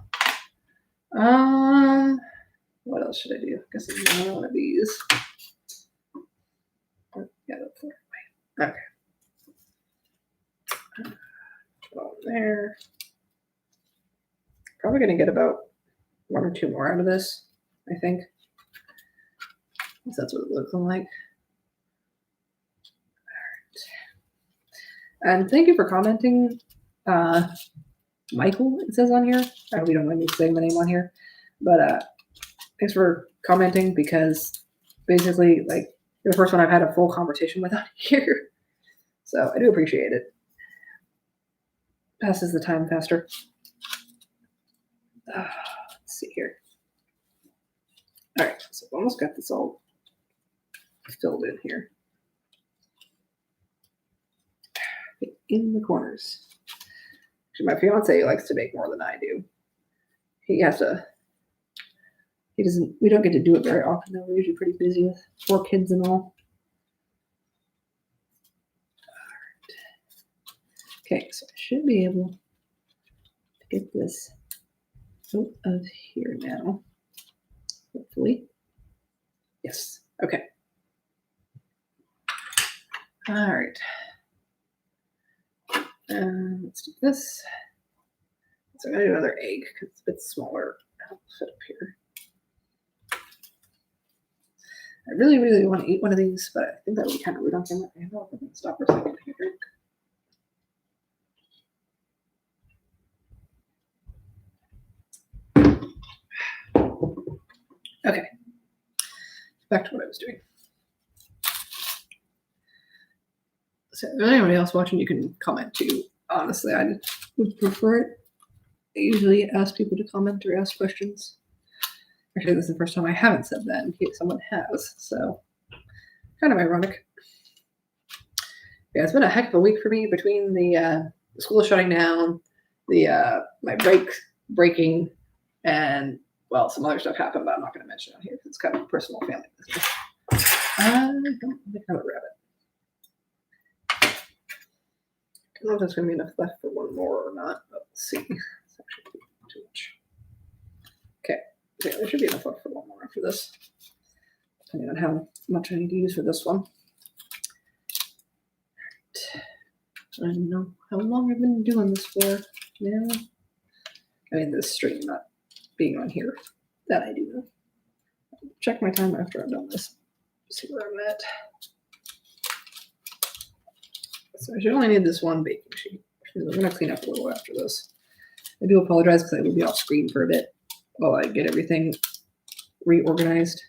what else should I do? I guess I'm another one of these. Yeah, that's far away. Okay. Go there. Probably gonna get about 1 or 2 more out of this, I think. That's what it looks like. And thank you for commenting, Michael, it says on here. We don't mind me saying the name on here, but thanks for commenting, because basically, like, you're the first one I've had a full conversation with on here. So I do appreciate it. Passes the time faster. Let's see here. All right, so I've almost got this all filled in here. In the corners. Actually, my fiance likes to make more than I do. He doesn't, we don't get to do it very often though. We're usually pretty busy with 4 kids and all. Okay, so I should be able to get this out of here now. Hopefully. Yes. Okay. All right. Let's do this. So I'm gonna do another egg because it's a bit smaller. I'll fit up here. I really, really want to eat one of these, but I think that would be kind of rude on camera. I know if I can stop for a second to take a drink. Okay. Back to what I was doing. So if anybody else watching, you can comment too. Honestly, I would prefer it. I usually ask people to comment or ask questions. Actually, this is the first time I haven't said that in case someone has, so kind of ironic. Yeah, it's been a heck of a week for me between the school shutting down, the my breaking, and well, some other stuff happened, but I'm not going to mention it here because it's kind of a personal family business. I don't think I have a rabbit. I don't know if there's going to be enough left for one more or not, but let's see. It's actually too much. Okay, yeah, there should be enough left for one more after this, depending on how much I need to use for this one. I don't know how long I've been doing this for now. I mean, this stream not being on here. That I do know. Check my time after I'm done this. See where I'm at. So I should only need this one baking sheet. I'm going to clean up a little after this. I do apologize because I will be off screen for a bit while I get everything reorganized.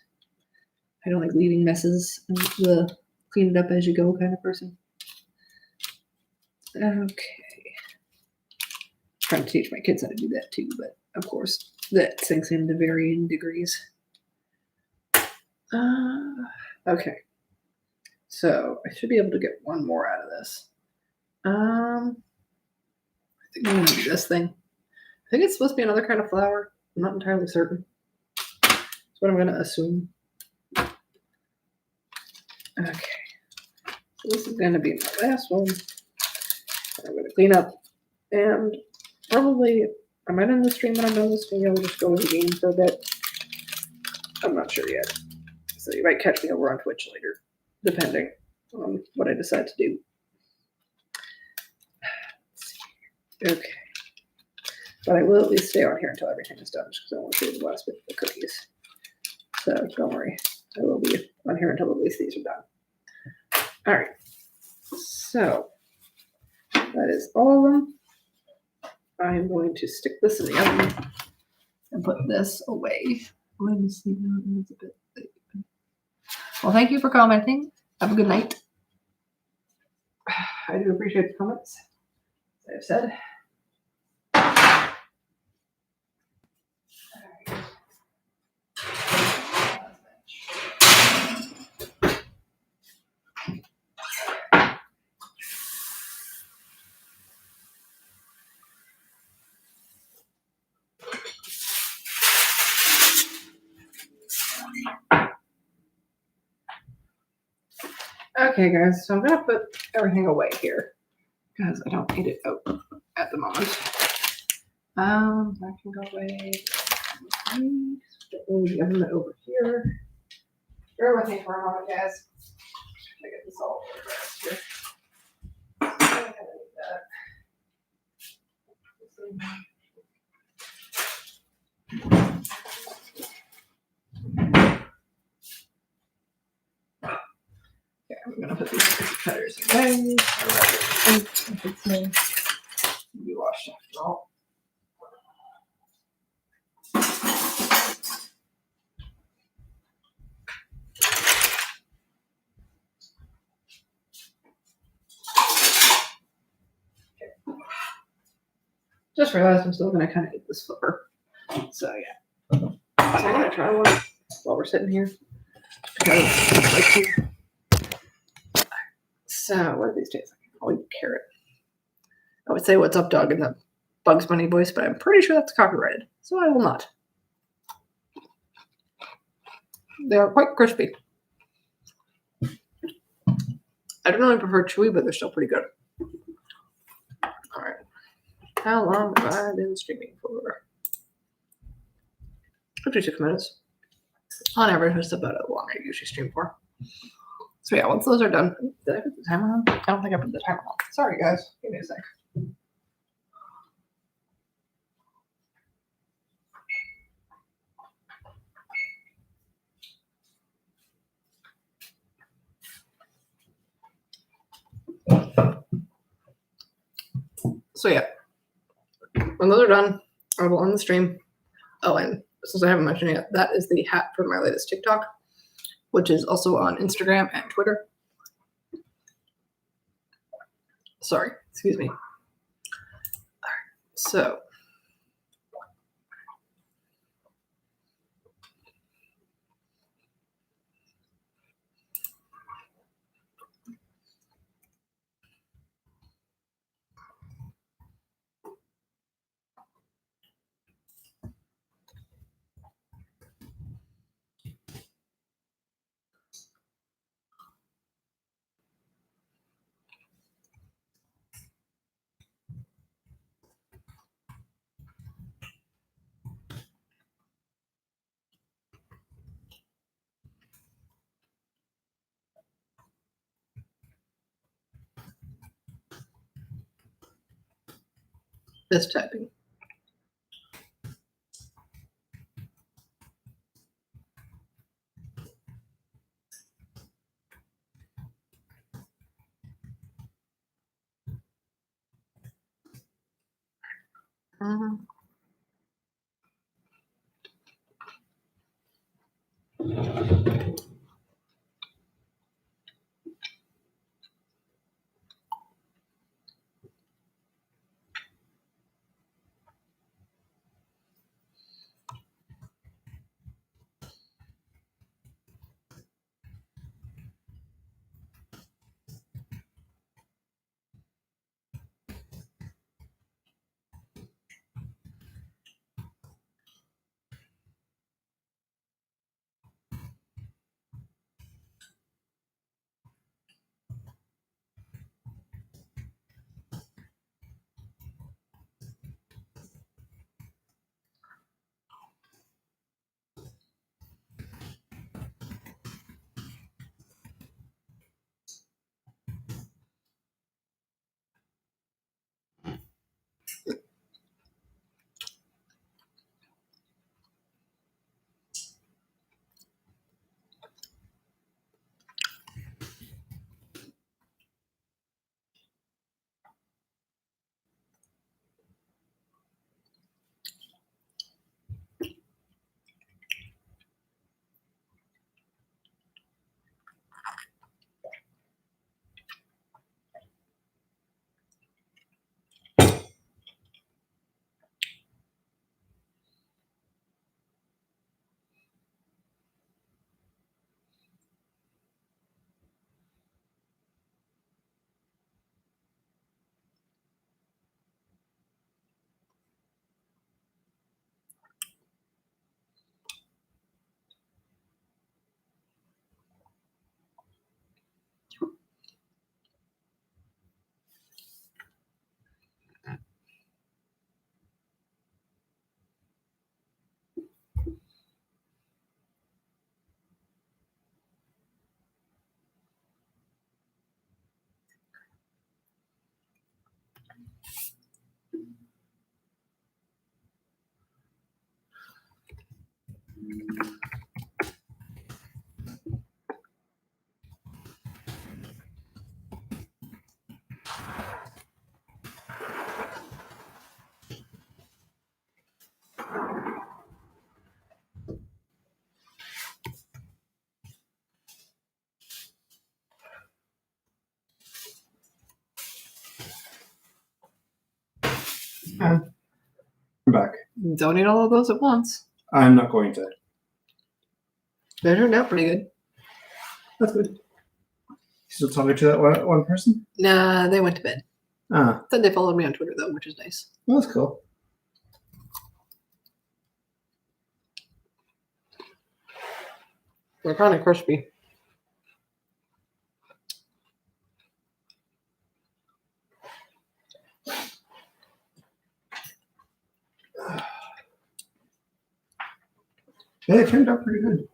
I don't like leaving messes. I'm the clean it up as you go kind of person. Okay. Trying to teach my kids how to do that too, but of course that sinks into varying degrees. Okay. So I should be able to get one more out of this. I think I'm gonna do this thing. I think it's supposed to be another kind of flour. I'm not entirely certain. That's what I'm gonna assume. Okay. So this is gonna be my last one. I'm gonna clean up and probably I might end the stream when I'm done this video. I'll just go in the game for a bit. I'm not sure yet. So you might catch me over on Twitch later, depending on what I decide to do. Okay. But I will at least stay on here until everything is done, just because I want to save the last bit of the cookies. So don't worry. I will be on here until at least these are done. All right. So that is all of them. I'm going to stick this in the oven and put this away. I'm going to see now it's a bit late. Well, thank you for commenting. Have a good night. I do appreciate the comments, as I've said. Okay, guys, so I'm going to put everything away here because I don't need it out at the moment. That can go away. Move the oven over here. Bear with me for a moment, guys. I get this all organized here. Okay, I'm gonna put these cutters away. Be washed after all. Just realized I'm still gonna kind of eat this flipper. So yeah. So I'm gonna try one while we're sitting here. Because it's like here. So what do these taste like? I'll eat carrot. I would say what's up, dog, in the Bugs Bunny voice, but I'm pretty sure that's copyrighted. So I will not. They are quite crispy. I don't really prefer chewy, but they're still pretty good. Alright. How long have I been streaming for? 56 minutes. On average, that's about how long I usually stream for. So yeah, once those are done, did I put the timer on? I don't think I put the timer on. Sorry guys, give me a sec. So yeah, when those are done, I will end the stream. Oh, and since I haven't mentioned it yet, that is the hat for my latest TikTok, which is also on Instagram and Twitter. Sorry, excuse me. All right, so this typing. Mhm. I'm back. Don't eat all of those at once. I'm not going to. They turned out pretty good. That's good. Still talking to that one person? Nah, they went to bed. Ah, Said they followed me on Twitter though, which is nice. well, that's cool. They're kind of crispy. Yeah, it turned out pretty good.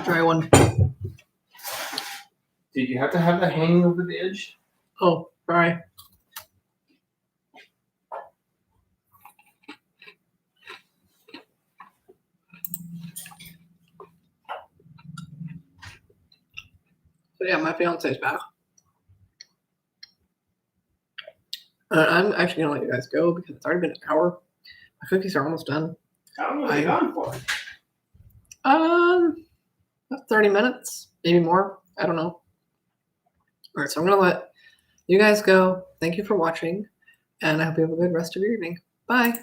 Try one. Did you have to have that hanging over the edge? Oh, sorry. So yeah, my fiance's back. I'm actually gonna let you guys go because it's already been an hour. My cookies are almost done. How long have you gone for? About 30 minutes, maybe more. I don't know. All right, so I'm gonna let you guys go. Thank you for watching, and I hope you have a good rest of your evening. Bye.